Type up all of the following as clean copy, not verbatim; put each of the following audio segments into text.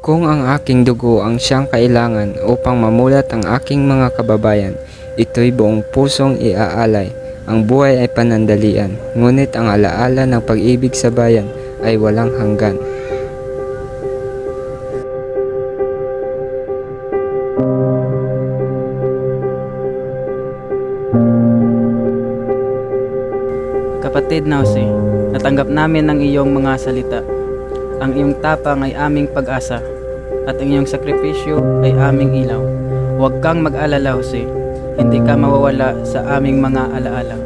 Kung ang aking dugo ang siyang kailangan upang mamulat ang aking mga kababayan, ito'y buong pusong iaalay. Ang buhay ay panandalian, ngunit ang alaala ng pag-ibig sa bayan ay walang hanggan. Kapatid na Jose, natanggap namin ang iyong mga salita. Ang iyong tapang ay aming pag-asa, at ang iyong sakripisyo ay aming ilaw. Huwag kang mag-alala, Jose. Hindi ka mawawala sa aming mga alaala.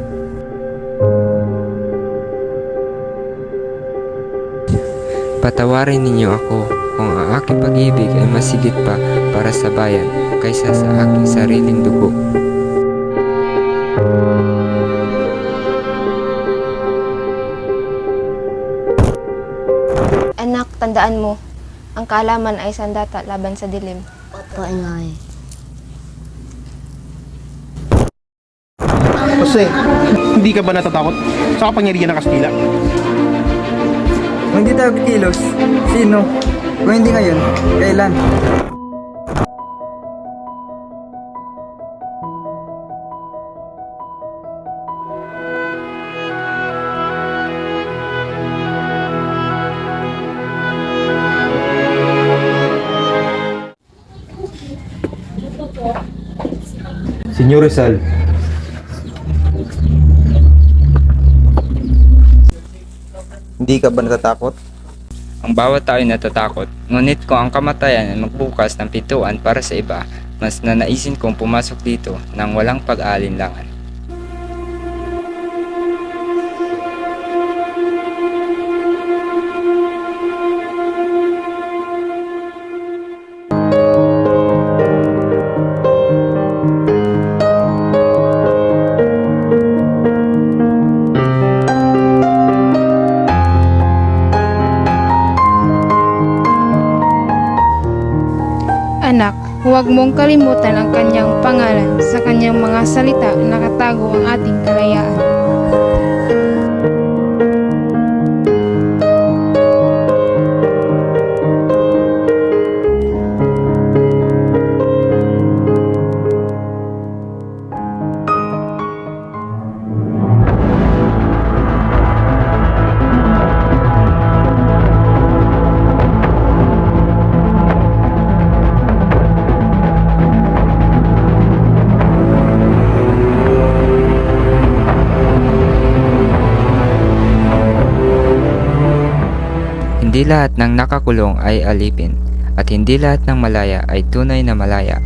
Patawarin ninyo ako kung ang aking pag-ibig ay masigit pa para sa bayan kaysa sa aking sariling dugo. Anak, tandaan mo, ang kaalaman ay sandata laban sa dilim. Opo, Inay. Jose, hindi ka ba natatakot sa kapangyarihan ng Kastila? Kung hindi tayo kikilos, sino? Kung hindi ngayon, kailan? Senyor Rizal, hindi ka ba natatakot? Ang bawat tao ay natatakot, ngunit kung ang kamatayan ay magbukas ng pintuan para sa iba, mas nanaisin kong pumasok dito nang walang pag-aalinlangan. Anak, huwag mong kalimutan ang kanyang pangalan. Sa kanyang mga salita, nakatago ang ating kalayaan. Hindi lahat ng nakakulong ay alipin, at hindi lahat ng malaya ay tunay na malaya.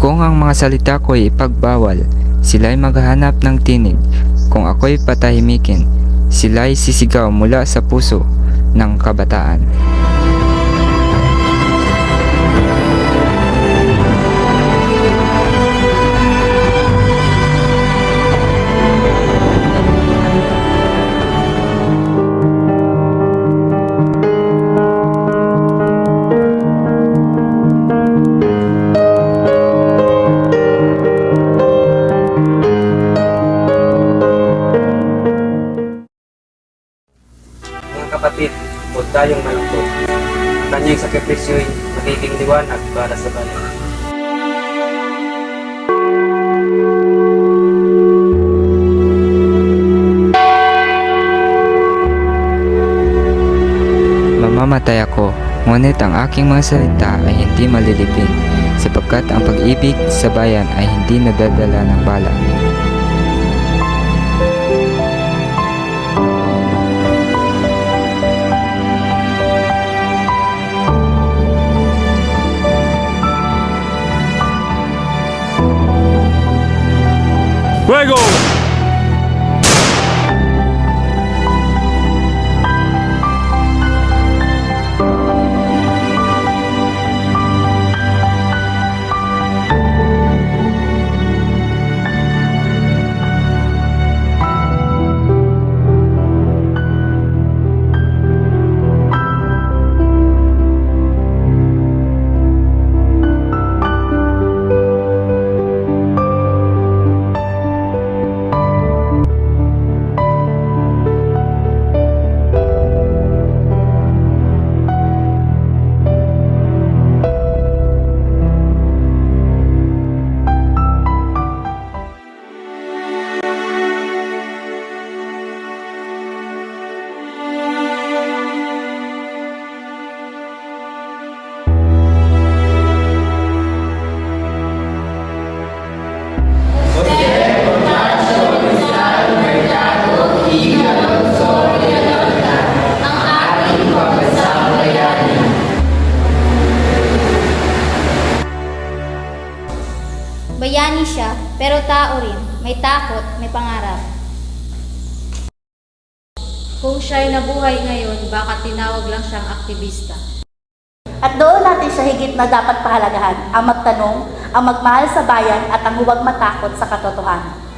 Kung ang mga salita ko ay ipagbawal, sila'y maghahanap ng tinig. Kung ako'y patahimikin, sila'y sisigaw mula sa puso ng kabataan. Kapatid, huwag tayong malungkot. Ang kanyang sakripisyo'y magiging liwanag para sa bayan. Mamamatay ako, ngunit ang aking mga salita ay hindi malilipin, sapagkat ang pag-ibig sa bayan ay hindi nadadala ng bala. ¡Fuego! Bayani siya, pero tao rin. May takot, may pangarap. Kung siya'y nabuhay ngayon, baka tinawag lang siyang aktivista. At doon natin siya higit na dapat pahalagahan, ang magtanong, ang magmahal sa bayan at ang huwag matakot sa katotohanan.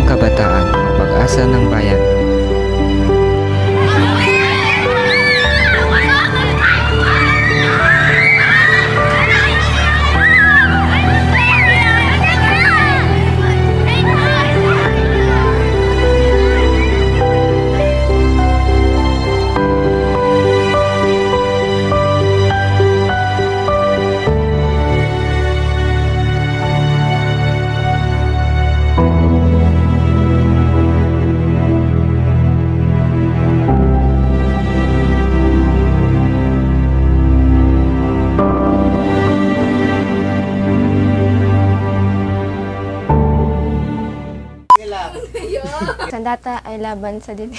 Kabataan, ang pag-asa ng bayan. Sandata ay laban sa dili.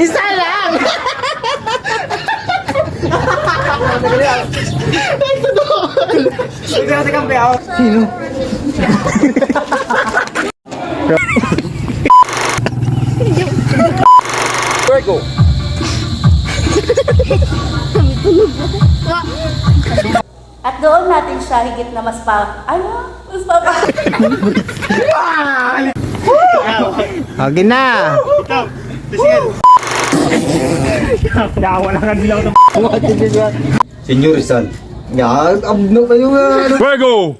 Isa lang! Sino? ¡Fuego! At doon natin siya higit na mas Okay na! Wala ka dilaw ng Senyor Rizal. Ya, abno kayo nga. ¡Fuego!